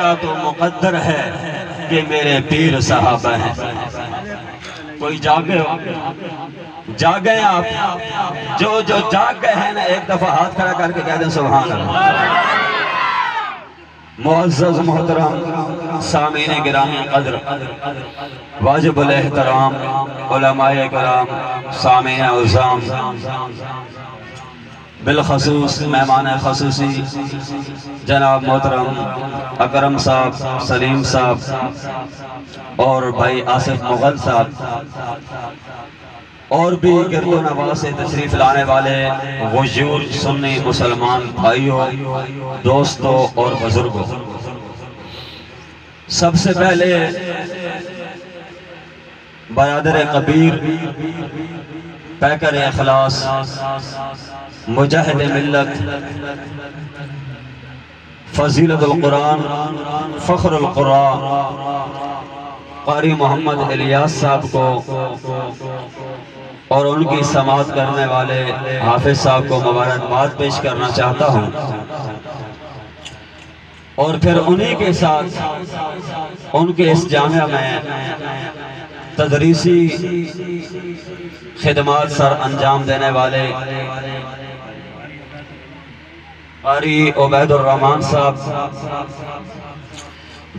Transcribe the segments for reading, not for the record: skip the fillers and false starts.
میرا تو مقدر ہے کہ میرے پیر صحابہ ہیں. کوئی جاگے جاگے آپ جو جاگ گئے ہیں نا، ایک دفعہ ہاتھ کھڑا کر کے کہہ دیں سبحان اللہ. معزز محترم سامعین گرامی قدر، واجب الاحترام علماء کرام، سامعین عظام، بالخصوص مہمان خصوصی جناب محترم اکرم صاحب، سلیم صاحب اور بھائی آصف مغل صاحب، اور بھی گرد و نواح سے تشریف لانے والے غیور سنی مسلمان بھائیوں، دوستوں اور بزرگوں، سب سے پہلے برادر کبیر، پیکر اخلاص، مجاہد ملت، فضیلت القرآن، فخر القرآن، قاری محمد الیاس صاحب کو اور ان کی سماعت کرنے والے حافظ صاحب کو مبارکباد پیش کرنا چاہتا ہوں، اور پھر انہی کے ساتھ ان کے اس جامعہ میں تدریسی خدمات سر انجام دینے والے قاری عبید الرحمن صاحب،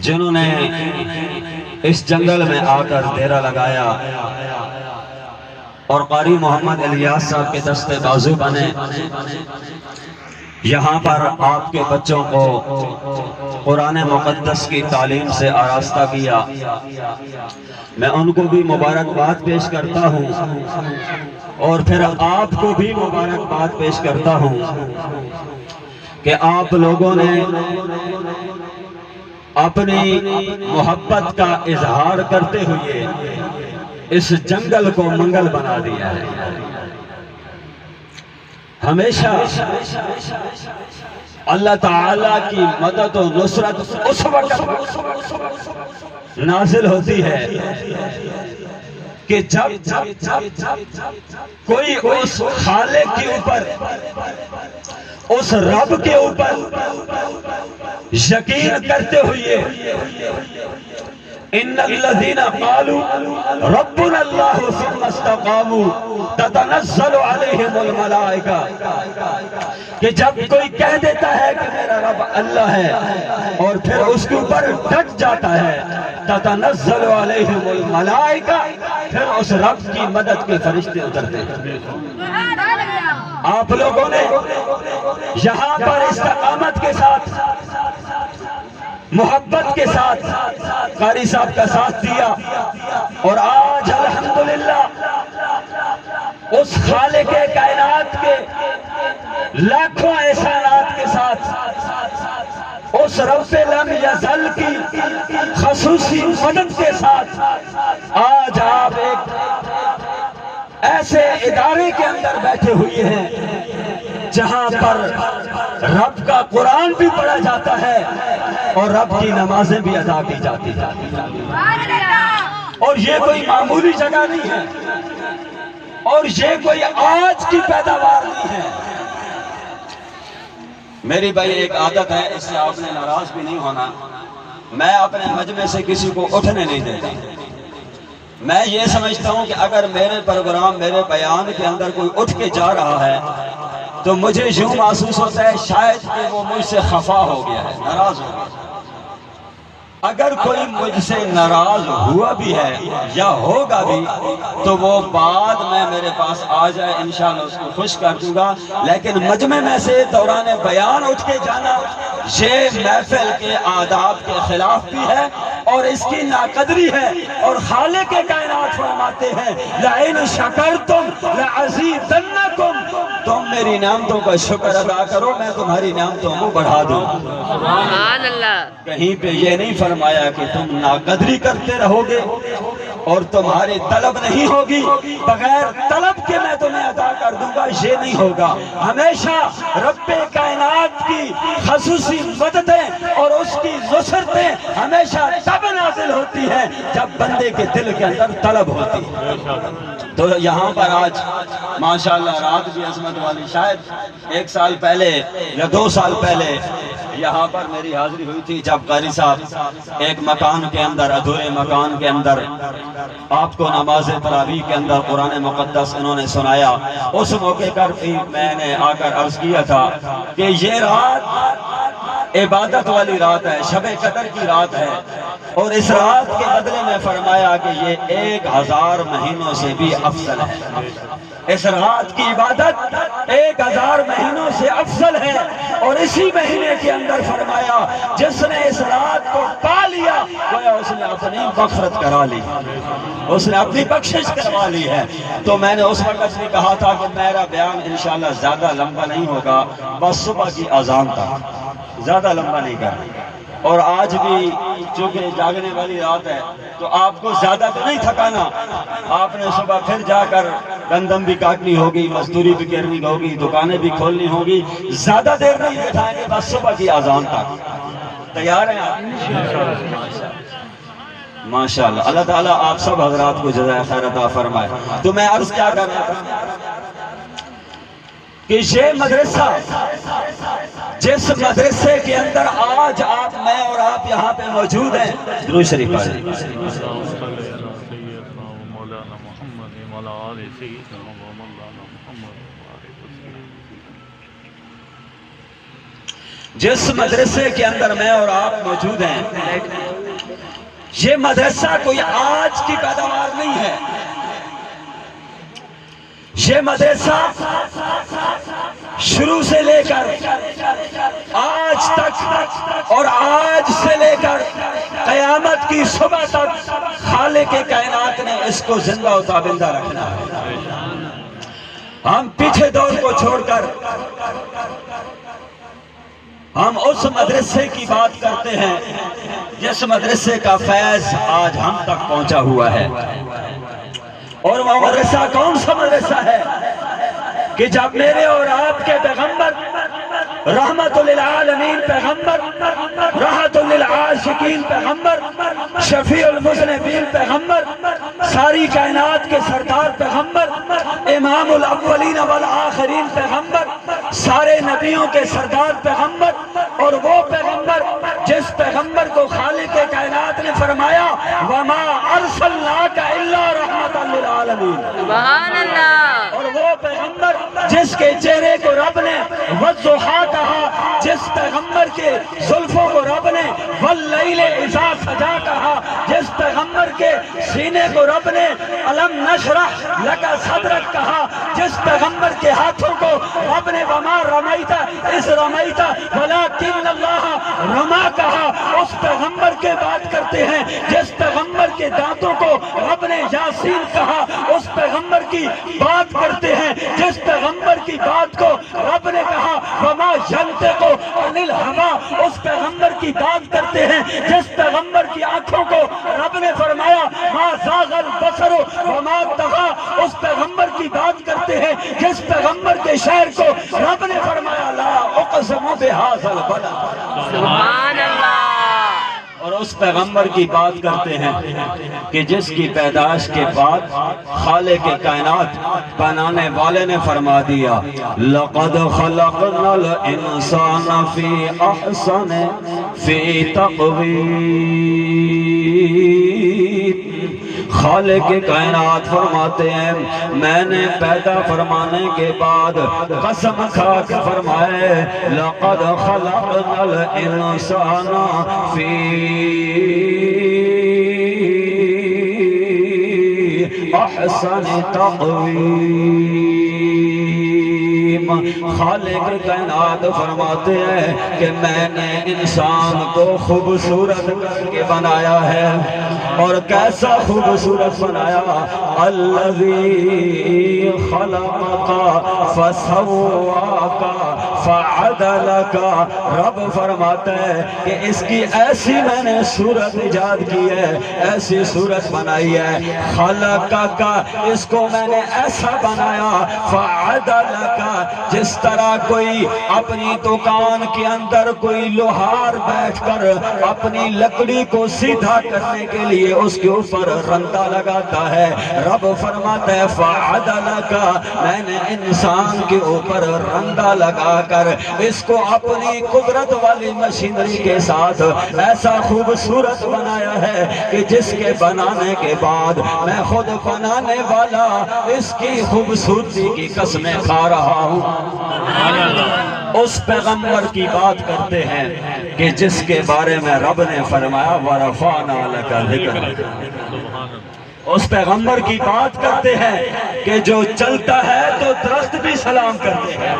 جنہوں نے اس جنگل میں آ کر ڈیرا لگایا، اور قاری محمد الیاس صاحب کے دستے بازو بنے، یہاں پر آپ کے بچوں کو قرآن مقدس کی تعلیم سے آراستہ کیا. میں ان کو بھی مبارکباد پیش کرتا ہوں، اور پھر آپ کو بھی مبارکباد پیش کرتا ہوں کہ آپ لوگوں نے اپنی محبت کا اظہار کرتے ہوئے اس جنگل کو منگل بنا دیا ہے. ہمیشہ اللہ تعالیٰ کی مدد و نصرت اس وقت نازل ہوتی ہے کہ جب کوئی اس خالق کے اوپر، اس رب کے اوپر یقین کرتے ہوئے، ان الذین قالوا ربنا اللہ ثم استقاموا تتنزل علیہم الملائکہ، کہ جب کوئی کہہ دیتا ہے کہ میرا رب اللہ ہے اور پھر اس کے اوپر ڈٹ جاتا ہے، تتنزل علیہم الملائکہ، پھر اس رب کی مدد کے فرشتے اترتے ہیں. آپ لوگوں نے یہاں پر استقامت کے ساتھ، محبت کے ساتھ قاری صاحب کا ساتھ دیا، اور آج الحمدللہ اس خالق کائنات کے لاکھوں احسانات کے ساتھ، اس رب لم یزل کی خصوصی مدد کے ساتھ، آج آپ ایک ایسے ادارے کے اندر بیٹھے ہوئے ہیں جہاں پر رب کا قرآن بھی پڑھا جاتا ہے اور رب کی نمازیں بھی ادا کی جاتی ہیں. اور یہ کوئی معمولی جگہ نہیں ہے، اور یہ کوئی آج کی پیداوار نہیں ہے. میری بھائی ایک عادت ہے، اس سے آپ نے ناراض بھی نہیں ہونا، میں اپنے مجمع سے کسی کو اٹھنے نہیں دیتا. میں یہ سمجھتا ہوں کہ اگر میرے پروگرام، میرے بیان کے اندر کوئی اٹھ کے جا رہا ہے تو مجھے یوں محسوس ہوتا ہے شاید کہ وہ مجھ سے خفا ہو گیا ہے، ناراض ہو گیا. اگر کوئی مجھ سے ناراض ہوا بھی ہے یا ہوگا بھی تو وہ بعد میں میرے پاس آ جائے، انشاءاللہ اس کو خوش کر دوں گا. لیکن مجمع میں سے دوران بیان اٹھ کے جانا یہ محفل کے آداب کے خلاف بھی ہے اور اس کی ناقدری ہے. اور خالق کائنات فرماتے ہیں لَإِنْ شَكَرْتُمْ لَأَزِيدَنَّكُمْ، تم میری نعمتوں کا شکر ادا کرو، میں تمہاری نعمتوں کو بڑھا دوں. سبحان اللہ. کہیں پہ یہ نہیں فرمایا کہ تم ناقدری کرتے رہو گے اور تمہاری طلب نہیں ہوگی، بغیر طلب کے میں تمہیں عطا کر دوں گا، یہ نہیں ہوگا. ہمیشہ رب کائنات کی خصوصی مددیں اور اس کی نصرتیں ہمیشہ تب نازل ہوتی ہیں جب بندے کے دل کے اندر طلب ہوتی ہے. تو یہاں پر آج ماشاءاللہ رات بھی عظمت والی، شاید 1 سال پہلے یا 2 سال پہلے یہاں پر میری حاضری ہوئی تھی جب قاری صاحب ایک مکان کے اندر، ادھورے مکان کے اندر آپ کو نماز تراویح کے اندر قرآن مقدس انہوں نے سنایا۔ اس موقع پر بھی میں نے آ کر عرض کیا تھا کہ یہ رات عبادت والی رات ہے، شب قدر کی رات ہے، اور اس رات کے بدلے میں فرمایا کہ یہ 1000 مہینوں سے بھی افضل ہے۔ اس رات کی عبادت 1000 مہینوں سے افضل ہے، اور اسی مہینے کے اندر فرمایا جس نے اس رات کو پا لیا گویا اس نے اپنی مغفرت کرا لی، اس نے اپنی بخشش کروا لی ہے۔ تو میں نے اس وقت بھی کہا تھا کہ میرا بیان انشاءاللہ زیادہ لمبا نہیں ہوگا، بس صبح کی اذان تک، زیادہ لمبا نہیں کرنا۔ اور آج بھی چونکہ جاگنے والی رات ہے تو آپ کو زیادہ تو نہیں تھکانا، آپ نے صبح پھر جا کر گندم بھی کاٹنی ہوگی، مزدوری بھی کرنی ہوگی، دکانیں بھی کھولنی ہوگی، زیادہ دیر نہیں بٹھائیں گے، بس صبح کی اذان تک۔ تیار ہیں آپ؟ ماشاءاللہ، اللہ تعالیٰ آپ سب حضرات کو جزائے خیر عطا فرمائے۔ تو میں عرض کیا کر رہا تھا کہ یہ مدرسہ، جس مدرسے کے اندر آج آپ، میں اور آپ یہاں پہ موجود ہیں، درود شریف پڑھیں۔ جس مدرسے کے اندر میں اور آپ موجود ہیں، یہ مدرسہ کوئی آج کی پیداوار نہیں ہے۔ یہ مدرسہ شروع سے لے کر آج تک، اور آج سے لے کر قیامت کی صبح تک خالق کائنات نے اس کو زندہ و تابندہ رکھنا ہے۔ ہم پیچھے دور کو چھوڑ کر ہم اس مدرسے کی بات کرتے ہیں جس مدرسے کا فیض آج ہم تک پہنچا ہوا ہے۔ اور وہ مدرسہ کون سا مدرسہ ہے کہ جب میرے اور آپ کے پیغمبر رحمت للعالمین پیغمبر، راحت للعاشقین پیغمبر، شفیع المذنبین پیغمبر، ساری کائنات کے سردار پیغمبر، امام الاولین والآخرین پیغمبر، سارے نبیوں کے سردار پیغمبر، اور وہ پیغمبر جس پیغمبر کو خالق کائنات نے فرمایا وَمَا أَرْسَلْنَاكَ إِلَّا رَحْمَةً لِلْعَالَمِينَ، سبحان اللہ۔ اور وہ پیغمبر جس کے چہرے کو رب نے وَالضُّحَا کہا، جس پیغمبر کے زلفوں کو رب نے وَاللَّيْلِ إِذَا سَجَا کہا، جس پیغمبر کے سینے کو رب نے أَلَمْ نَشْرَحْ لَكَ صَدْرَكَ کہا، جس پیغمبر کے ہاتھوں کو رب نے وَمَا رَمَيْتَ إِذْ رَمَيْتَ وَلَكِنَّ اللَّهَ رَمَا کہا، اس پیغمبر کے بات کرتے ہیں جس پیغمبر کے دانتوں کو رب نے یاسین کہا، اس پیغمبر کی بات کرتے ہیں جس پیغمبر کی بات کو رب نے کہا وَمَا يَنْطِقُ عَنِ الْهَوَىٰ، اس پیغمبر کی بات کرتے ہیں جس پیغمبر کی آنکھوں کو رب نے فرمایا مَا زَاغَ الْبَصَرُ وَمَا طَغَىٰ، اس پیغمبر کی بات کرتے ہیں جس پیغمبر کے شعر کو رب نے فرمایا لَا أُقْسِمُ بِهَٰذَا الْبَلَدِ، سبحان اللہ۔ اور اس پیغمبر کی بات کرتے ہیں کہ جس کی پیدائش کے بعد خالق کائنات بنانے والے نے فرما دیا لَقَدْ خَلَقْنَا الْإِنسَانَ فِي أَحْسَنِ فِي تَقْوِيمٍ۔ خالق کائنات فرماتے ہیں میں نے پیدا فرمانے کے بعد قسم کھا کے فرمائے لَقَدْ خَلَقْنَا الْإِنسَانَ فِي أَحْسَنِ تَقْوِيمٍ۔ خالق کائنات فرماتے ہیں کہ میں نے انسان کو خوبصورت کر کے بنایا ہے، اور کیسا خوبصورت بنایا الذی خلقک فسواک فعدلک، رب فرماتا ہے کہ اس کی ایسی میں نے صورت ایجاد کی ہے، ایسی صورت بنائی ہے، خلقک اس کو میں نے ایسا بنایا، فعدلک جس طرح کوئی اپنی دکان کے اندر کوئی لوہار بیٹھ کر اپنی لکڑی کو سیدھا کرنے کے لیے اس کے اوپر رندہ لگاتا ہے، رب فرماتا ہے فعدلک میں نے انسان کے اوپر رندہ لگا کر اس کو اپنی قدرت والی مشینری کے ساتھ ایسا خوبصورت بنایا ہے کہ جس کے بنانے کے بعد میں خود بنانے والا اس کی خوبصورتی کی قسمیں کھا رہا ہوں۔ اس پیغمبر کی بات کرتے ہیں کہ جس کے بارے میں رب نے فرمایا وَرَفَعْنَا لَكَ ذِكْرَكَ۔ اس پیغمبر کی بات کرتے ہیں کہ جو چلتا ہے تو درخت بھی سلام کرتے ہیں۔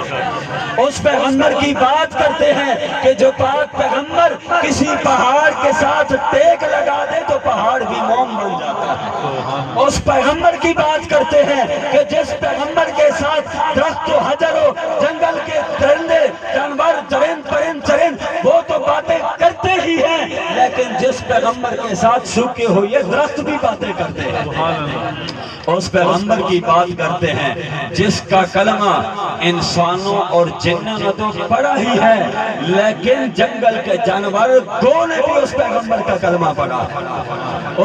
اس پیغمبر کی بات کرتے ہیں کہ جو پاک پیغمبر کسی پہاڑ کے ساتھ ٹیک لگا دے تو پہاڑ بھی موم بن جاتا ہے۔ اس پیغمبر کی بات کرتے ہیں کہ جس پیغمبر کے ساتھ درخت و حجر و جنگل کے درندے جانور چرند وہ تو باتیں کرتے ہی ہیں، لیکن جس پیغمبر کے ساتھ سوکھے ہوئے درخت بھی باتیں کرتے ہیں۔ اس پیغمبر کی بات کرتے ہیں جس کا کلمہ انسانوں اور جنوں نے تو پڑھا ہی ہے، لیکن جنگل کے جانور دو نے بھی اس پیغمبر کا کلمہ پڑھا۔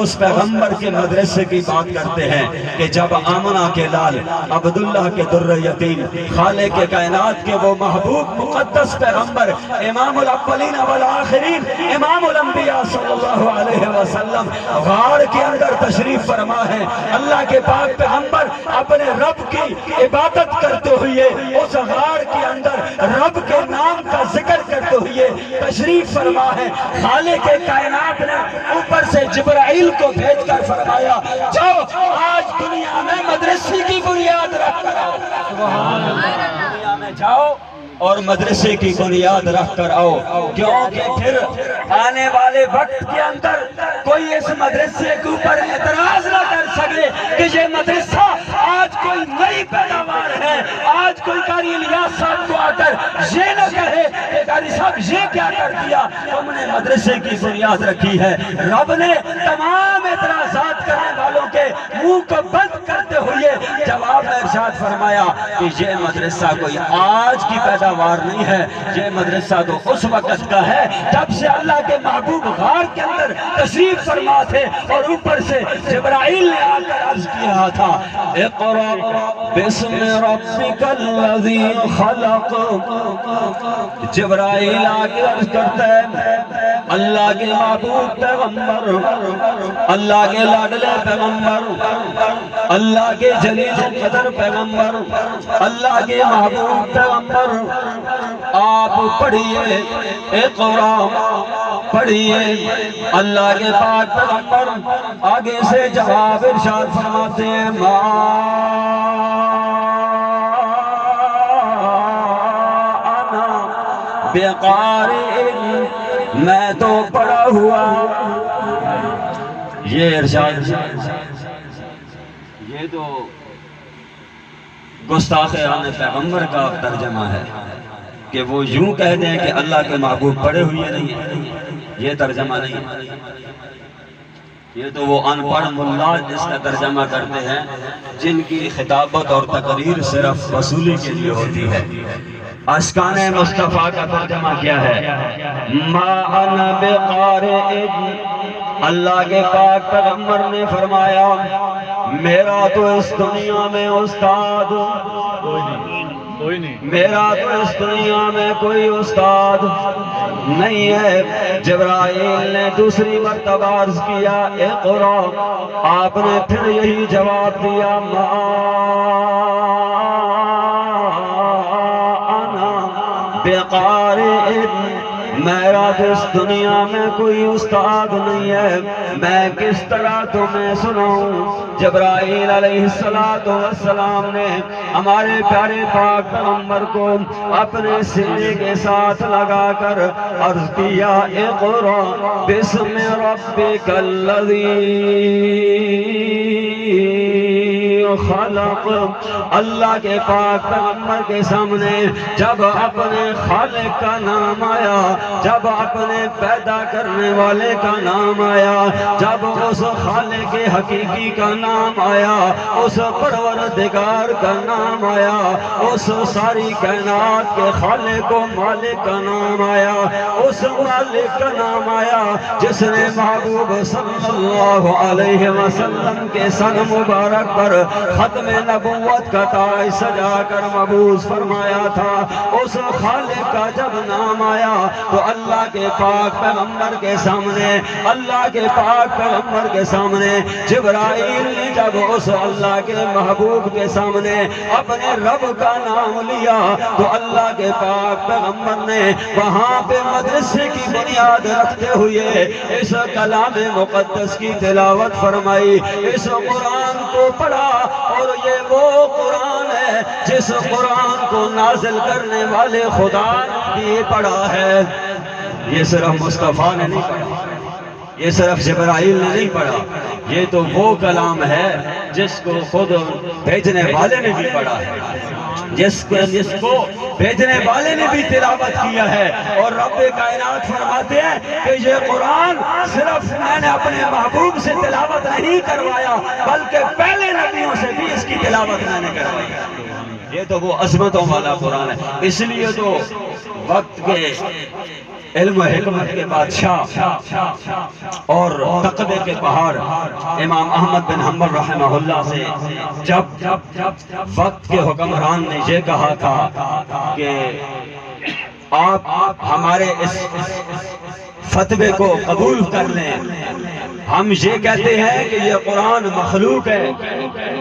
اس پیغمبر کے مدرسے کی بات کرتے ہیں کہ جب آمنہ کے لال عبداللہ کے در یتیم خالق کے کائنات کے وہ محبوب مقدس پیغمبر امام الاولین والآخرین امام الانبیاء صلی اللہ علیہ وسلم غار کے اندر تشریف فرما ہے، اللہ کے پاک پیغمبر اپنے رب کی عبادت کرتے ہوئے اس غار کے اندر رب کے نام کا ذکر کرتے ہوئے تشریف فرما ہے، خالق کے کائنات نے اوپر سے جبرائیل کو بھیج کر فرمایا جاؤ آج دنیا میں مدرسے کی بنیاد رکھ کر آؤ، دنیا میں جاؤ اور مدرسے کی بنیاد رکھ کر آؤ، کیونکہ پھر آنے والے وقت کے اندر کوئی اس مدرسے کے اوپر اعتراض نہ کر سکے کہ یہ مدرسہ آج کوئی نئی پیداوار ہے، آج کوئی قاری الیاس صاحب کو آ کر یہ نہ کہے کہ قاری صاحب یہ کیا کر دیا، تم نے مدرسے کی بنیاد رکھی ہے۔ رب نے تمام اعتراضات کرنے والوں کے منہ کو بند کرتے ہوئے جواب میں ارشاد فرمایا کہ یہ مدرسہ کوئی آج کی پیداوار نہیں ہے، یہ مدرسہ تو اس وقت کا ہے جب سے اللہ کے محبوب غار کے اندر تشریف فرما تھے اور اوپر سے جبرائیل نے آ کر عرض کیا تھا اقرأ بسم ربک الذی خلق، جبرائیل آ کے عرض کرتا ہے اللہ کے محبوب پیغمبر، اللہ کے لاڈلے پیغمبر، اللہ کے جلیل قدر پیغمبر، اللہ کے محبوب پیغمبر، آپ پڑھیے اقرأ، پڑھیے۔ اللہ کے پاک پیغمبر آگے سے جواب ارشاد فرماتے ہیں ما انا بقارئ، میں تو پڑھا ہوا۔ یہ ارشاد یہ تو گستاخ آن پیغمبر کا ترجمہ ہے کہ وہ یوں کہہ دیں کہ اللہ کے محبوب پڑھے ہوئے نہیں ہیں، یہ ترجمہ نہیں ہے۔ یہ تو وہ ان پڑھ ملا جس کا ترجمہ کرتے ہیں جن کی خطابت اور تقریر صرف وصولی کے لیے ہوتی ہے۔ اشکان مصطفیٰ کا ترجمہ کیا ہے؟ ما انا بقارئ، اللہ کے پاک پیغمبر نے فرمایا میرا تو اس دنیا میں استاد کوئی نہیں، میرا تو اس دنیا میں کوئی استاد نہیں ہے۔ جبرائیل نے دوسری مرتبہ عرض کیا اقرأ، آپ نے پھر یہی جواب دیا ما انا بقارئ، میرا تو اس دنیا میں کوئی استاد نہیں ہے، میں کس طرح تمہیں سناؤں۔ جبرائیل علیہ السلام نے ہمارے پیارے پاک پیغمبر کو اپنے سینے کے ساتھ لگا کر عرض کیا اقرأ بسم ربک الذی خلق۔ اللہ کے پاک پیغمبر کے سامنے جب اپنے خالق کا نام آیا، جب اپنے پیدا کرنے والے کا نام آیا، جب اس خالق حقیقی کا نام آیا، اس پروردگار کا نام آیا، اس ساری کائنات کے خالق و مالک کا نام آیا، اس مالک کا نام آیا جس نے محبوب صلی اللہ علیہ وسلم کے سن مبارک پر ختم نبوت کا تاج سجا کر مبعوث فرمایا تھا، اس خالق کا جب نام آیا تو اللہ کے پاک پیغمبر کے سامنے، اللہ کے پاک پیغمبر کے سامنے جبرائیل نے جب اس اللہ کے محبوب کے سامنے اپنے رب کا نام لیا تو اللہ کے پاک پیغمبر نے وہاں پہ مدرسے کی بنیاد رکھتے ہوئے اس کلام مقدس کی تلاوت فرمائی، اس قرآن کو پڑھا۔ اور یہ وہ قرآن ہے جس قرآن کو نازل کرنے والے خدا نے بھی پڑھا ہے، یہ صرف مصطفیٰ نے نہیں پڑھا، یہ صرف جبرائیل نے نہیں پڑھا، یہ تو وہ کلام ہے جس کو خود بھیجنے والے نے بھی پڑھا ہے، جس کو بھیجنے والے نے بھی تلاوت کیا ہے۔ اور رب کائنات فرماتے ہیں کہ یہ قرآن صرف میں نے اپنے محبوب سے تلاوت نہیں کروایا بلکہ پہلے نبیوں سے بھی اس کی تلاوت میں نے کروائی۔ یہ تو وہ عظمتوں والا قرآن ہے، اس لیے تو وقت کے علم و حکمت کے بادشاہ اور تقوی کے پہاڑ امام احمد بن حنبل رحمہ اللہ سے جب وقت کے حکمران نے یہ کہا تھا کہ آپ ہمارے اس فتوے کو قبول کر لیں، ہم یہ کہتے ہیں کہ یہ قرآن مخلوق ہے،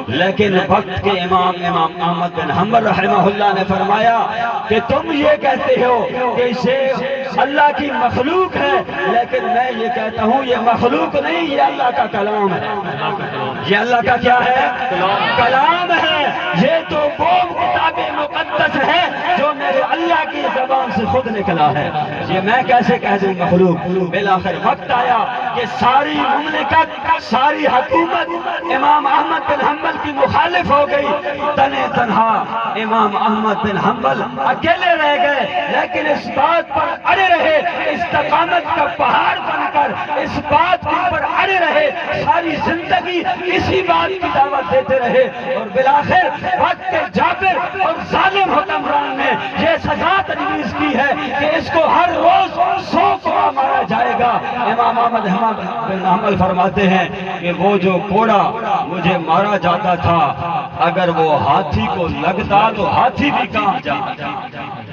لیکن وقت کے امام احمد بن حنبل رحمہ اللہ نے فرمایا کہ تم یہ کہتے ہو کہ یہ اللہ کی مخلوق ہے، لیکن میں یہ کہتا ہوں یہ مخلوق نہیں، یہ اللہ کا کلام ہے۔ یہ اللہ کا کیا ہے؟ کلام ہے۔ یہ تو وہ کتاب مقدس ہے جو میرے اللہ کی زبان سے خود نکلا ہے، یہ میں کیسے کہہ دوں مخلوق؟ بالآخر وقت آیا کہ ساری مملکت، ساری حکومت امام احمد بن حنبل کی مخالف ہو گئی، تنے تنہا امام احمد بن حنبل اکیلے رہ گئے، لیکن اس بات پر اڑے رہے، استقامت کا پہاڑ بن کر اس بات کے اوپر اڑے رہے، ساری زندگی اسی بات کی دعوت دیتے رہے، اور بالآخر وقت کے جابر اور ظالم حکمران نے یہ سزا تجویز کی ہے کہ اس کو ہر روز 100 کوڑا مارا جائے گا۔ امام احمد بن حنبل فرماتے ہیں کہ وہ جو کوڑا مجھے مارا جاتا تھا اگر وہ ہاتھی کو لگتا تو ہاتھی بھی کہاں جاتا،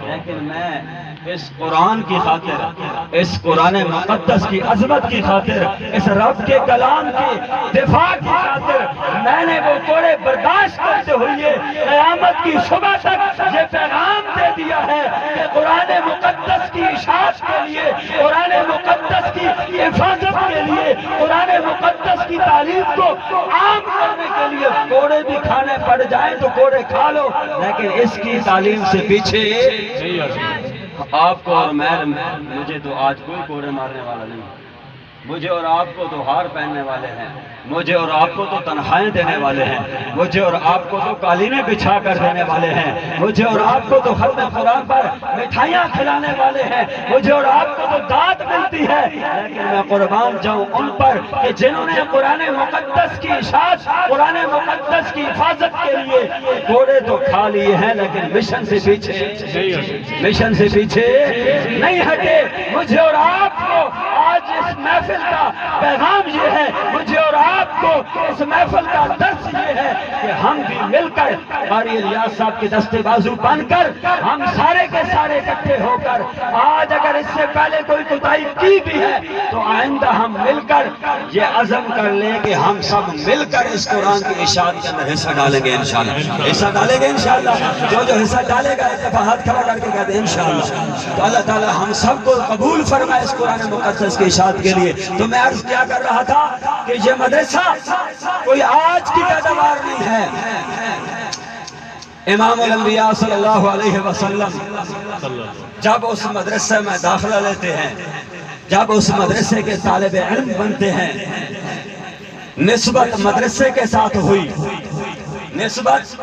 لیکن میں اس قرآن کی خاطر، اس قرآن مقدس کی عظمت کی خاطر، اس رب کے کلام کی دفاع کی خاطر میں نے وہ کوڑے برداشت کرتے ہوئے قیامت کی صبح تک یہ پیغام دے دیا ہے کہ قرآن مقدس کی اشاعت کے لیے، قرآن مقدس کی حفاظت کے لیے، قرآن مقدس کی تعلیم کو عام کرنے کے لیے کوڑے بھی کھانے پڑ جائیں تو کوڑے کھا لو، لیکن اس کی تعلیم سے پیچھے آپ کو اور مجھے تو آج کوئی کوڑے مارنے والا نہیں، مجھے اور آپ کو تو ہار پہننے والے ہیں، مجھے اور آپ کو تو تنخواہیں دینے والے ہیں، مجھے اور آپ کو تو قالینیں بچھا کر دینے والے ہیں، مجھے اور آپ کو تو ختم قرآن پر مٹھائیاں کھلانے والے ہیں، مجھے اور آپ کو تو داد ملتی ہے، لیکن میں قربان جاؤں ان پر کہ جنہوں نے قرآن مقدس کی اشاعت، قرآن مقدس کی حفاظت کے لیے کوڑے تو کھا لیے ہیں لیکن مشن سے پیچھے نہیں ہٹے۔ مجھے اور آپ کو آج اس محفل کا پیغام یہ ہے، مجھے اور آپ کو اس محفل کا درس یہ ہے کہ ہم بھی مل کر قاری الیاس صاحب کے دستے بازو بن کر ہم سارے کے سارے اکٹھے ہو کر آج اگر اس سے پہلے کوئی کوتاہی کی بھی ہے تو آئندہ ہم مل کر یہ عزم کر لیں کہ ہم سب مل کر اس قرآن کی اشاعت کے اندر حصہ ڈالیں گے انشاءاللہ، حصہ ڈالیں گے انشاءاللہ، جو حصہ ڈالے گا ایک دفعہ ہاتھ کھڑا کر کے کہتے ہیں انشاءاللہ۔ تو اللہ تعالی ہم سب کو قبول فرمائے اس قرآن مقدس کی اشاعت کے لیے۔ تو میں عرض کیا کر رہا تھا کہ یہ مدرسہ کوئی آج کی پیداوار نہیں ہے، امام الانبیاء صلی اللہ علیہ وسلم جب اس مدرسے میں داخلہ لیتے ہیں، جب اس مدرسے کے طالب علم بنتے ہیں، نسبت مدرسے کے ساتھ ہوئی، نسبت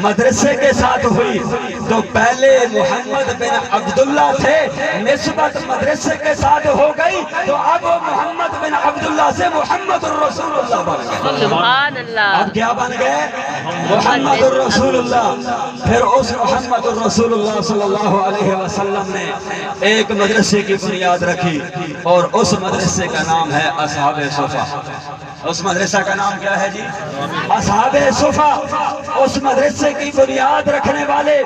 مدرسے کے ساتھ ہوئی تو پہلے محمد بن عبداللہ تھے، نسبت مدرسے کے ساتھ ہو گئی تو اب محمد بن عبداللہ سے محمد الرسول اللہ بن گئے۔ سبحان اللہ۔ اب کیا بن گئے؟ محمد الرسول اللہ۔ پھر اس محمد الرسول اللہ صلی اللہ علیہ وسلم نے ایک مدرسے کی بنیاد رکھی اور اس مدرسے کا نام ہے اصحاب صفا۔ اس مدرسہ کا نام کیا ہے جی؟ اصحاب صفا۔ اس مدرسے کی بنیاد رکھنے والے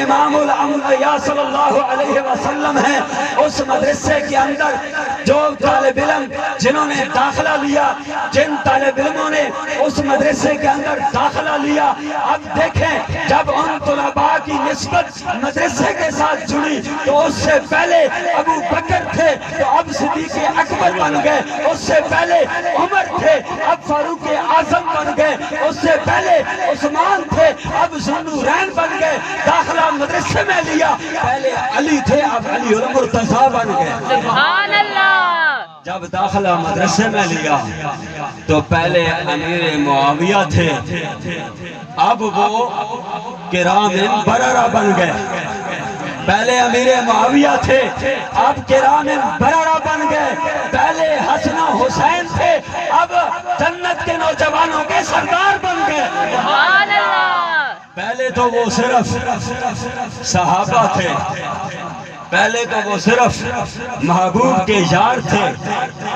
امام الانبیاء صلی اللہ علیہ وسلم ہیں۔ اس مدرسے کے اندر جو طالب علم جنہوں نے داخلہ لیا، جن طالب علموں نے اس مدرسے کے اندر داخلہ لیا، اب دیکھیں جب ان طلباء کی نسبت مدرسے کے ساتھ جڑی تو اس سے پہلے ابو بکر تھے تو اب صدیق اکبر بن گئے، اس سے پہلے عمر تھے اب فاروق اعظم بن گئے، اس سے پہلے عثمان تھے اب ذوالنورین بن گئے۔ داخلہ مدرسے میں لیا، پہلے علی تھے اب علی المرتضیٰ بن گئے۔ سبحان اللہ۔ جب داخلہ مدرسے میں لیا تو پہلے امیر معاویہ تھے، اب وہ کرام بررہ بن گئے۔ پہلے امیر معاویہ تھے اب کرام بررہ بن گئے۔ پہلے حسن و حسین تھے اب جنت کے نوجوانوں کے سردار بن گئے۔ سبحان اللہ۔ پہلے تو وہ صرف صحابہ تھے، پہلے تو وہ صرف محبوب کے یار تھے،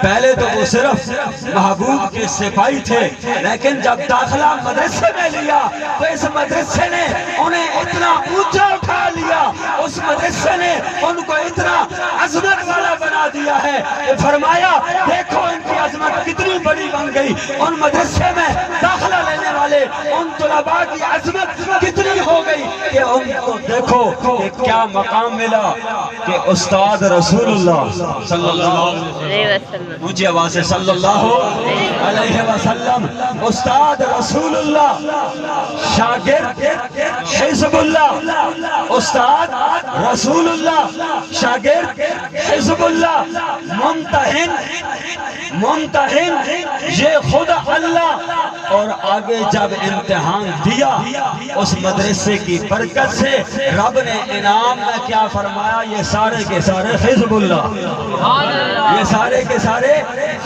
پہلے تو وہ صرف محبوب کے سپاہی تھے، لیکن جب داخلہ مدرسے میں لیا تو اس مدرسے نے انہیں اتنا اونچا اٹھا لیا، اس مدرسے نے ان کو اتنا عظمت والا بنا دیا ہے کہ فرمایا دیکھو ان کی عظمت کتنی بڑی بن گئی۔ ان مدرسے میں داخلہ لینے والے ان طلباء کی عظمت کتنی ہو گئی کہ ان کو دیکھو کہ کیا مقام ملا کہ استاد رسول اللہ صلی اللہ علیہ وسلم، اونچی آواز سے صلی اللہ علیہ وسلم، استاد رسول اللہ، شاگرد حزب اللہ، استاد رسول اللہ، شاگرد حزب اللہ، ممتحن یہ خود اللہ۔ اور آگے جب امتحان دیا اس مدرسے کی برکت سے رب نے انعام میں کیا فرمایا؟ یہ سارے کے سارے حزب اللہ، یہ سارے کے سارے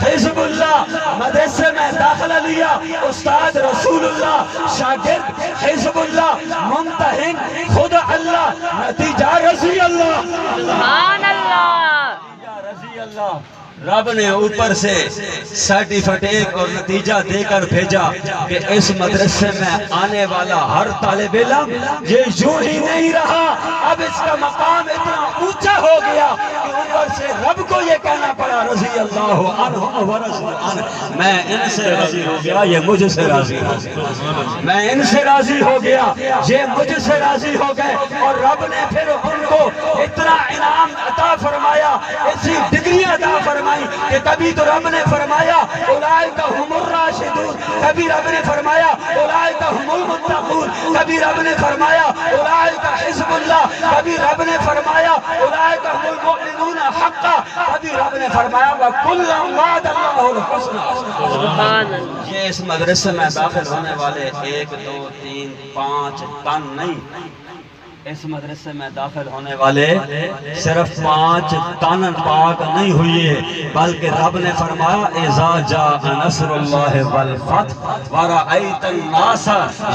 حزب اللہ۔ مدرسے میں داخلہ لیا، استاد رسول اللہ، شاگرد حزب اللہ، ممتحن خود اللہ، نتیجہ رضی اللہ۔ سبحان اللہ۔ رضی اللہ۔ رب نے اوپر سے سرٹیفکیٹ اور نتیجہ دے کر بھیجا کہ اس مدرسے میں آنے والا ہر طالب علم یہ یوں ہی نہیں رہا، اب اس کا مقام اتنا اونچا ہو گیا کہ اوپر سے رب کو یہ کہنا پڑا رضی اللہ عنہ ورضوا عنہ، میں ان سے راضی ہو گیا یہ مجھ سے راضی ہو گیا، میں ان سے راضی ہو گیا یہ مجھ سے راضی ہو گئے۔ اور رب نے پھر ان کو اتنا انعام عطا فرمایا، ایسی ڈگری عطا فرمائی کہ کبھی تو رب نے فرمایا اولئک هم الراشدون، کبھی رب نے فرمایا اولئک هم المتقون، کبھی رب نے فرمایا اولئک حزب اللہ، کبھی رب نے فرمایا اولئک هم المؤمنون حقا، کبھی رب نے فرمایا وَكُلًّا وَعَدَ اللَّهُ الْحُسْنَى۔ سبحان اللہ۔ یہ اس مدرسے میں داخل ہونے والے 1 2 3 5 تن نہیں، اس مدرسے میں داخل ہونے والے صرف 5 تن پاک نہیں ہوئے، بلکہ رب نے فرمایا اذا جاء نصر اللہ والفتح ورأیت الناس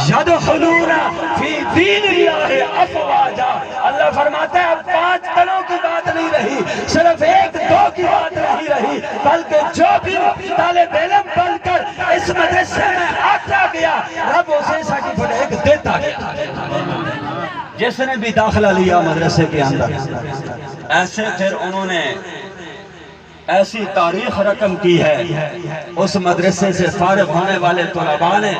یدخلون فی دین اللہ افواجا۔ اللہ فرماتا ہے اب 5 تنوں کی بات نہیں رہی، صرف 1 2 کی بات نہیں رہی، بلکہ جو بھی طالب علم بن کر اس مدرسے میں آتا گیا رب اسے سرٹیفکیٹ دیتا گیا۔ جس نے بھی داخلہ لیا مدرسے کے اندر، ایسے پھر انہوں نے ایسی تاریخ رقم کی ہے، اس مدرسے سے فارغ ہونے والے طلباء نے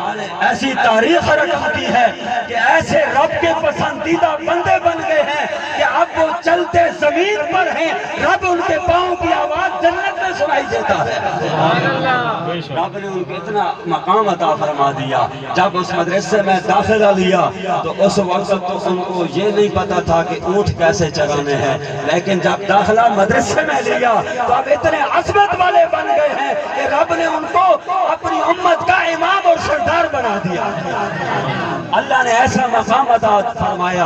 ایسی تاریخ رقم کی ہے کہ ایسے رب کے پسندیدہ بندے بن گئے ہیں کہ اب وہ چلتے زمین پر ہیں، رب ان کے پاؤں کی آواز جنت میں سنائی دیتا ہے۔ رب نے ان کو اتنا مقام عطا فرما دیا۔ جب اس مدرسے میں داخلہ لیا تو اس وقت تو ان کو یہ نہیں پتا تھا کہ اونٹ کیسے چرانے ہیں، لیکن جب داخلہ مدرسے میں لیا تو اب اتنے عظمت والے بن گئے ہیں کہ رب نے ان کو اپنی امت کا امام اور سردار بنا دیا۔ اللہ نے ایسا مقام عطا فرمایا۔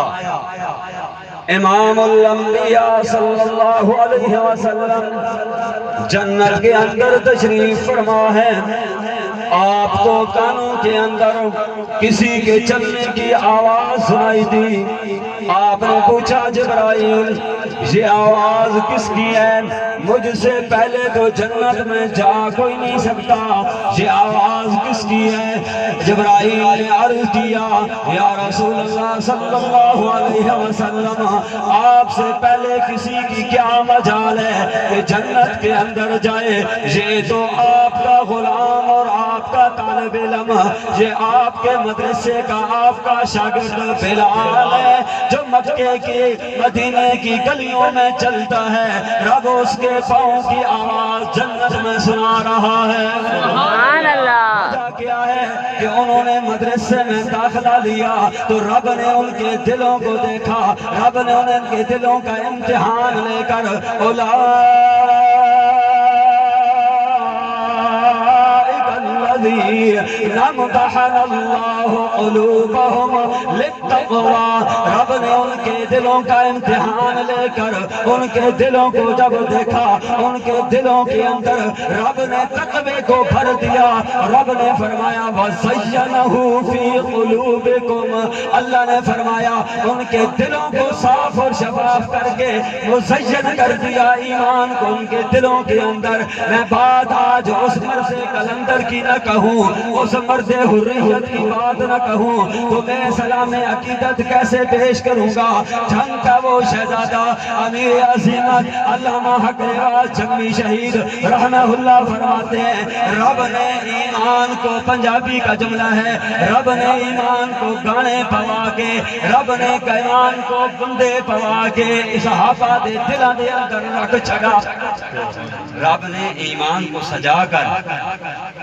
امام الانبیاء صلی اللہ علیہ وسلم جنت کے اندر تشریف فرما ہے، آپ کو کانوں کے اندر کسی کے چلنے کی آواز سنائی دی. آپ نے پوچھا جبرائیل یہ آواز کس کی ہے؟ مجھ سے پہلے تو جنت میں جا کوئی نہیں سکتا, یہ آواز کس کی ہے؟ جبرائیل نے عرض کیا یا رسول اللہ صلی اللہ علیہ وسلم, آپ سے پہلے کسی کی کیا مجال ہے کہ جنت کے اندر جائے؟ یہ تو آپ کا غلام اور آپ کا طالب علم, یہ آپ کے مدرسے کا آپ کا شاگرد بلال ہے جو مکے کی مدینے کی گلیوں میں چلتا ہے. رب اس کے پاؤں کی آواز جنت میں سنا رہا ہے. سبحان اللہ. کیا ہے کہ انہوں نے مدرسے میں داخلہ لیا تو رب نے ان کے دلوں کو دیکھا, رب نے ان کے دلوں کا امتحان لے کر امتحن اللہ قلوبہم للتقوی, رب نے ان کے دلوں کا امتحان لے کر ان کے دلوں کو جب دیکھا, ان کے دلوں کے اندر رب نے تقوی کو بھر دیا. رب نے فرمایا وَزَيَّنَهُ فِي قُلُوبِكُمْ, اللہ نے فرمایا ان کے دلوں کو صاف اور شفاف کر کے مزین کر دیا ایمان کو ان کے دلوں کے اندر. میں بات آج اس مرد کلندر کی نہ کہوں, اس مرد حریت کی بات نہ کہوں تو میں سلام عقیدت کیسے پیش کروں گا؟ جنگ کا وہ شہزادہ امیر عظیمت علامہ حق رواز جنگی شہید رحمہ اللہ فرماتے ہیں رب نے ایمان کو, پنجابی کا جملہ ہے, رب نے ایمان کو گانے پوا کے, رب نے ایمان کو بندے پوا کے صحابہ دے دلوں دے اندر رکھ چھڑا. رب نے ایمان کو سجا کر,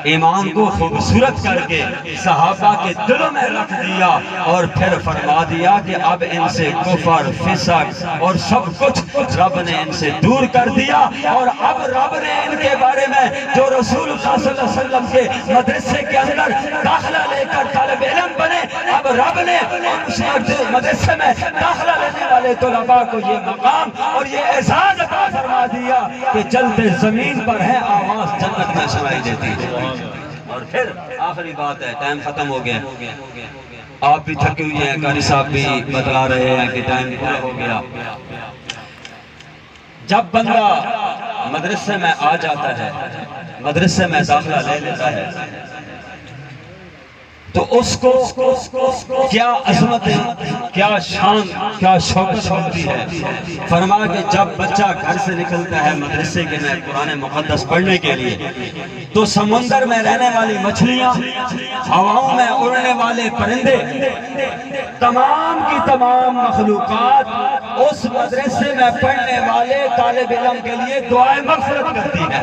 ایمان کو خوبصورت کر کے صحابہ کے دلوں میں رکھ دیا اور پھر فرما دیا کہ اب ان سے کفر فسق اور سب کچھ رب نے ان سے دور کر دیا. اور اب رب نے ان کے بارے میں جو رسول اللہ صلی اللہ علیہ وسلم کے مدرسے کے اندر داخلہ لے کر طالب علم بنے, اب رب نے اس مدرسے میں داخلہ لینے والے طلباء کو یہ مقام اور یہ اعزاز عطا فرما دیا کہ چلتے زمین پر ہے آواز جنت میں سنائی دیتی ہے. اور پھر آخری بات ہے, ٹائم ختم ہو گیا, آپ بھی تھکے ہوئے ہیں, قاری صاحب بھی بتلا رہے ہیں کہ ٹائم پورا ہو گیا. جب بندہ مدرسے میں آ جاتا ہے, مدرسے میں داخلہ لے لیتا ہے تو اس کو کیا عظمت ہے, کیا شان, کیا شوکت ہوتی ہے. فرما کہ جب بچہ گھر سے نکلتا ہے مدرسے کے میں قرآن مقدس پڑھنے کے لیے تو سمندر میں رہنے والی مچھلیاں, ہواؤں میں اڑنے والے پرندے, تمام کی تمام مخلوقات اس مدرسے میں پڑھنے والے طالب علم کے لیے دعائیں مغفرت کرتی ہے.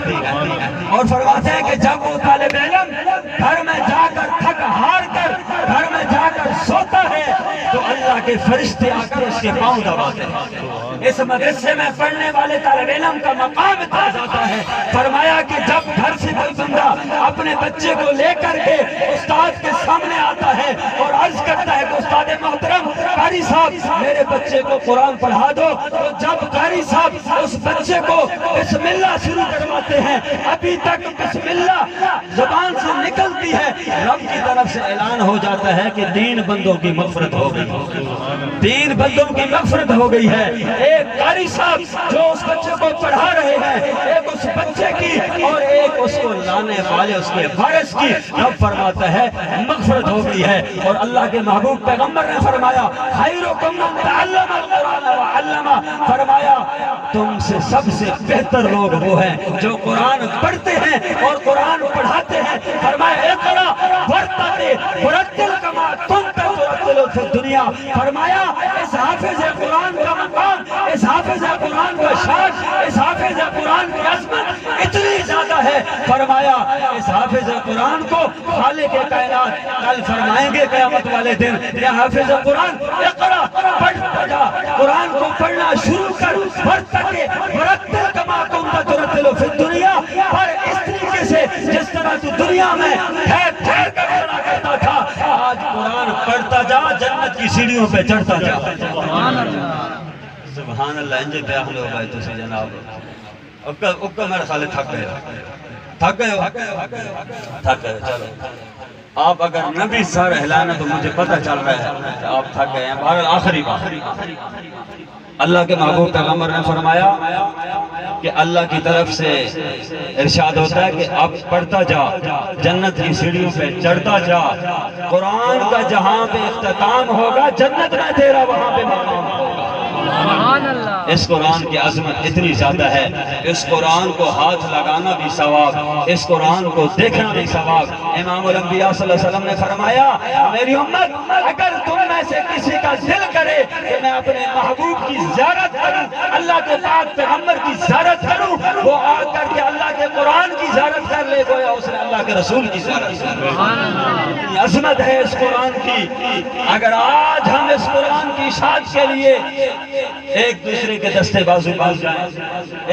اور فرماتے ہیں کہ جب وہ طالب علم گھر میں جا کر تھک ہار کر گھر میں جا کر سوتا ہے تو اللہ کے فرشتے آ کر اس کے پاؤں دباتے ہیں. اس مدرسے میں پڑھنے والے طالب علم کا مقام اتنا زیادہ ہے. فرمایا کہ جب گھر سے کوئی بندہ اپنے بچے کو لے کر کے استاد کے سامنے آتا ہے اور عرض کرتا ہے کہ استاد محترم قاری صاحب میرے بچے کو قرآن پڑھا دو, تو جب قاری صاحب اس بچے کو بسم اللہ شروع کرواتے ہیں ابھی تک بسم اللہ زبان سے نکلتی ہے, رب کی طرف سے اعلان ہو جاتا ہے کہ 3 بندوں کی مغفرت ہو گئی, 3 بندوں کی مغفرت ہو گئی ہے. ایک قاری صاحب جو اس بچے کو پڑھا رہے ہیں, ایک اس بچے کی اور ایک اس کو لانے والے اس کے وارث کی. رب فرماتا ہے مغفرت ہو گئی ہے. اور اللہ کے محبوب پیغمبر نے فرمایا خیرکم من تعلم القرآن وعلم, فرمایا تم سے سب سے بہتر لوگ وہ ہیں جو قرآن پڑھتے ہیں اور قرآن پڑھاتے ہیں. فرمایا اقرا ورتل کما کنت ترتل فی الدنیا. فرمایا اس حافظ قرآن کا مقام, اس حافظ قرآن کا شان, اس حافظ قرآن کی عظمت اتنی زیادہ ہے. فرمایا اس حافظ قرآن کو خالق کائنات کل فرمائیں گے قیامت والے دن یا حافظ قرآن اقرا پڑھ جا, قرآن کو پڑھنا شروع کر, ورتل کما کنت ترتل فی الدنیا. پر اس طریقے سے جس طرح تو دنیا میں ٹھہر کر پڑھا کرتا تھا, آج قرآن پڑھتا جا, جنت کی سیڑھیوں پہ چڑھتا جا. سبحان اللہ. انجے پہ اہل ہو گئے تو سے جناب اکا میرا خالد تھک گئے چلو آپ اگر نبی سر ہلانا تو مجھے پتہ چل رہا ہے کہ آپ تھک گئے ہیں. بہرحال آخری بات اللہ کے محبوب پیغمبر نے فرمایا کہ اللہ کی طرف سے ارشاد ہوتا ہے کہ اب پڑھتا جا، جنت کی سیڑھیوں پہ چڑھتا جا، قرآن کا جہاں پہ اختتام ہوگا جنت میں تیرا وہاں پہ مقام ہوگا. اس قرآن کی عظمت اتنی زیادہ ہے، اس قرآن کو ہاتھ لگانا بھی ثواب، اس قرآن کو دیکھنا بھی ثواب. امام الانبیاء صلی اللہ علیہ وسلم نے فرمایا میری امت اگر تم میں سے کسی کا دل کرے کہ میں اپنے محبوب کی زیارت کروں، اللہ کے پاک پیغمبر کی زیارت کروں، وہ آ کر کے اللہ کے قرآن کی زیارت کر لے، گویا اس نے اللہ کے رسول کی زیارت کر لے. اتنی عظمت ہے اس قرآن کی. اگر آج ہم اس قرآن کی اشاعت کے لیے ایک دوسرے کے دستے بازو باز جائیں،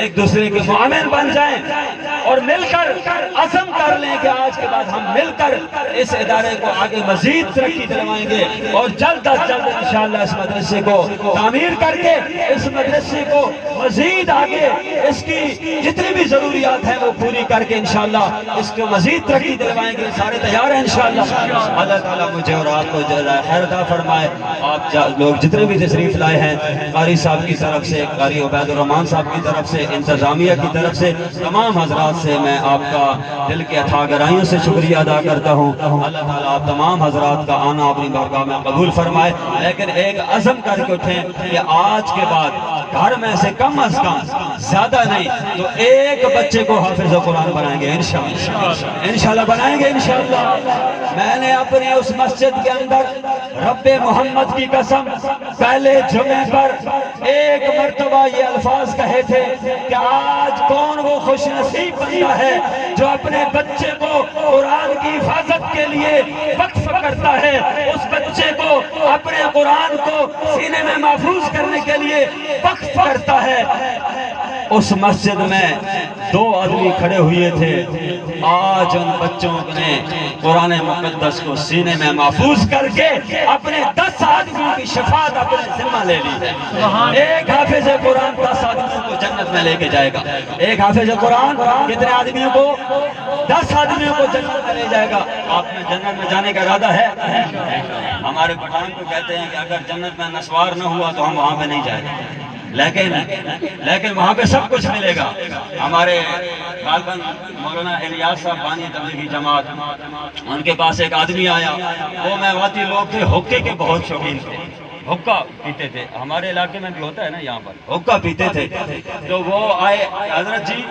ایک دوسرے کے معاون بن جائیں اور مل کر عزم کر لیں کہ آج کے بعد ہم مل کر اس ادارے کو آگے مزید ترقی دلوائیں گے اور جلد از جلد انشاءاللہ اس مدرسے کو تعمیر کر کے اس مدرسے کو مزید آگے اس کی جتنی بھی ضروریات ہیں وہ پوری کر کے انشاءاللہ اس کو مزید ترقی دلوائیں گے. سارے تیار ہیں انشاءاللہ. اللہ تعالیٰ مجھے اور آپ کو جزائے خیر عطا فرمائے. آپ لوگ جتنے بھی تشریف لائے ہیں قاری صاحب کی طرف سے، قاری عبید الرحمن صاحب کی طرف سے، انتظامیہ کی طرف سے، تمام حضرات سے میں آپ کا دل کے اتھا گہرائیوں سے شکریہ ادا کرتا ہوں. اللہ تعالیٰ آپ تمام حضرات کا آنا اپنی بارگاہ میں قبول فرمائے. لیکن ایک عزم کر کے اٹھیں کہ آج کے بعد گھر میں سے کم از کم زیادہ نہیں تو ایک بچے کو حافظ قرآن بنائیں گے انشاءاللہ بنائیں گے انشاءاللہ. میں نے اپنے اس مسجد کے اندر رب محمد کی قسم پہلے جمعے پر ایک مرتبہ یہ الفاظ کہے تھے کہ آج کون وہ خوش نصیب بندہ ہے جو اپنے بچے کو قرآن کی حفاظت کے لیے وقف کرتا ہے، اس بچے کو اپنے قرآن کو سینے میں محفوظ کرنے کے لیے وقف کرتا ہے. اس مسجد میں 2 آدمی کھڑے ہوئے تھے. آج ان بچوں نے قرآن مقدس کو سینے میں محفوظ کر کے اپنے 10 آدمیوں کی شفاعت اپنے ذمہ لے لی ہے. ایک حافظ قرآن 10 آدمیوں کو جنت میں لے کے جائے گا. ایک حافظ قرآن کتنے آدمیوں کو؟ 10 آدمیوں کو جنت میں لے جائے گا. آپ میں جنت میں جانے کا ارادہ ہے؟ ہمارے پٹھان کو کہتے ہیں کہ اگر جنت میں نسوار نہ ہوا تو ہم وہاں پہ نہیں جائیں گے، لیکن وہاں پہ سب کچھ ملے گا. ہمارے غالباً مولانا الیاس صاحب بانی تبلیغی جماعت، ان کے پاس ایک آدمی آیا، وہ میواتی لوگ تھے، حقے کے بہت شوقین تھے، حقہ پیتے تھے. ہمارے علاقے میں بھی ہوتا ہے نا یہاں پر حقہ پیتے تھے. تو وہ آئے، حضرت جی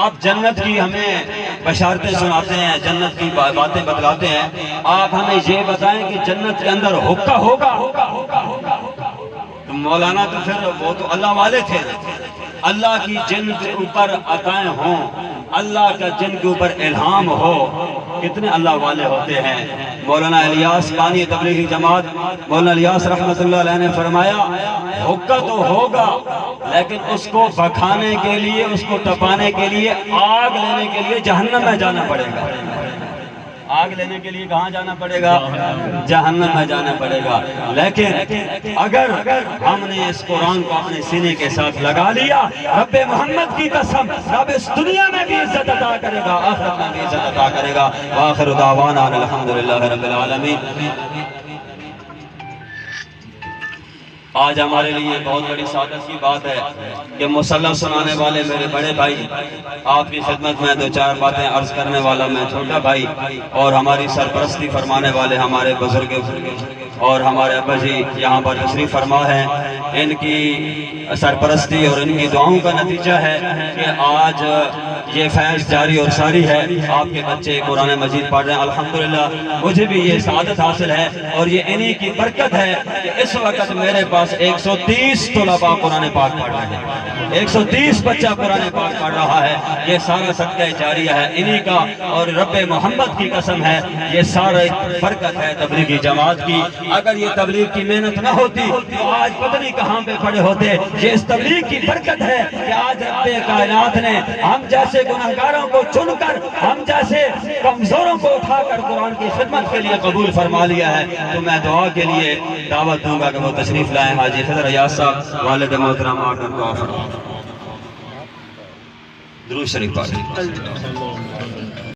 آپ جنت کی ہمیں بشارتیں سناتے ہیں، جنت کی باتیں بتلاتے ہیں، آپ ہمیں یہ بتائیں کہ جنت کے اندر حقہ ہوگا؟ مولانا تو پھر وہ تو اللہ والے تھے. اللہ کی جن کے اوپر عطائیں ہوں، اللہ کا جن کے اوپر الہام ہو، کتنے اللہ والے ہوتے ہیں. مولانا الیاس بانی تبلیغی جماعت، مولانا الیاس رحمت اللہ علیہ نے فرمایا حقہ تو ہوگا لیکن اس کو بکھانے کے لیے، اس کو تپانے کے لیے، آگ لینے کے لیے جہنم میں جانا پڑے گا. آگ لینے کے لیے کہاں جانا پڑے گا؟ جہنم میں جانا پڑے گا. لیکن اگر ہم نے اس قرآن کو اپنے سینے کے ساتھ لگا لیا، رب محمد کی قسم رب اس دنیا میں بھی عزت عطا کرے گا، آخرت میں بھی عزت عطا کرے گا. وآخر دعوانا الحمدللہ رب العالمین. آج ہمارے لیے بہت بڑی سعادت کی بات ہے کہ مصلح سنانے والے میرے بڑے بھائی، آپ کی خدمت میں 2-4 باتیں عرض کرنے والا میں چھوٹا بھائی، اور ہماری سرپرستی فرمانے والے ہمارے بزرگ اور ہمارے ابا جی یہاں پر تشریف فرما ہے. ان کی سرپرستی اور ان کی دعاؤں کا نتیجہ ہے کہ آج یہ فیض جاری اور ساری ہے. آپ کے بچے قرآن مجید پڑھ رہے ہیں الحمدللہ. مجھے بھی یہ سعادت حاصل ہے اور یہ انہی کی برکت ہے کہ اس وقت میرے پاس 130 طلباء قرآن پاک پڑھ رہے ہیں. 130 بچہ قرآن پاک پڑھ رہا ہے. یہ سارا صدقہ جاریہ ہے انہی کا، اور رب محمد کی قسم ہے یہ سارا برکت ہے تبلیغی جماعت کی. اگر یہ تبلیغ کی محنت نہ ہوتی تو آج پتہ نہیں کہاں پہ کھڑے ہوتے. یہ اس تبلیغ کی برکت ہے کہ آج رب کائنات نے ہم جیسے گناہگاروں کو چن کر، ہم جیسے کمزوروں کو اٹھا کر قرآن کی خدمت کے لیے قبول فرما لیا ہے. تو میں دعا کے لیے دعوت دوں گا کہ وہ تشریف لائیں. حاجی خضر ایاز صاحب والد محترم آ کر دعا فرمائیں. درود شریف پڑھ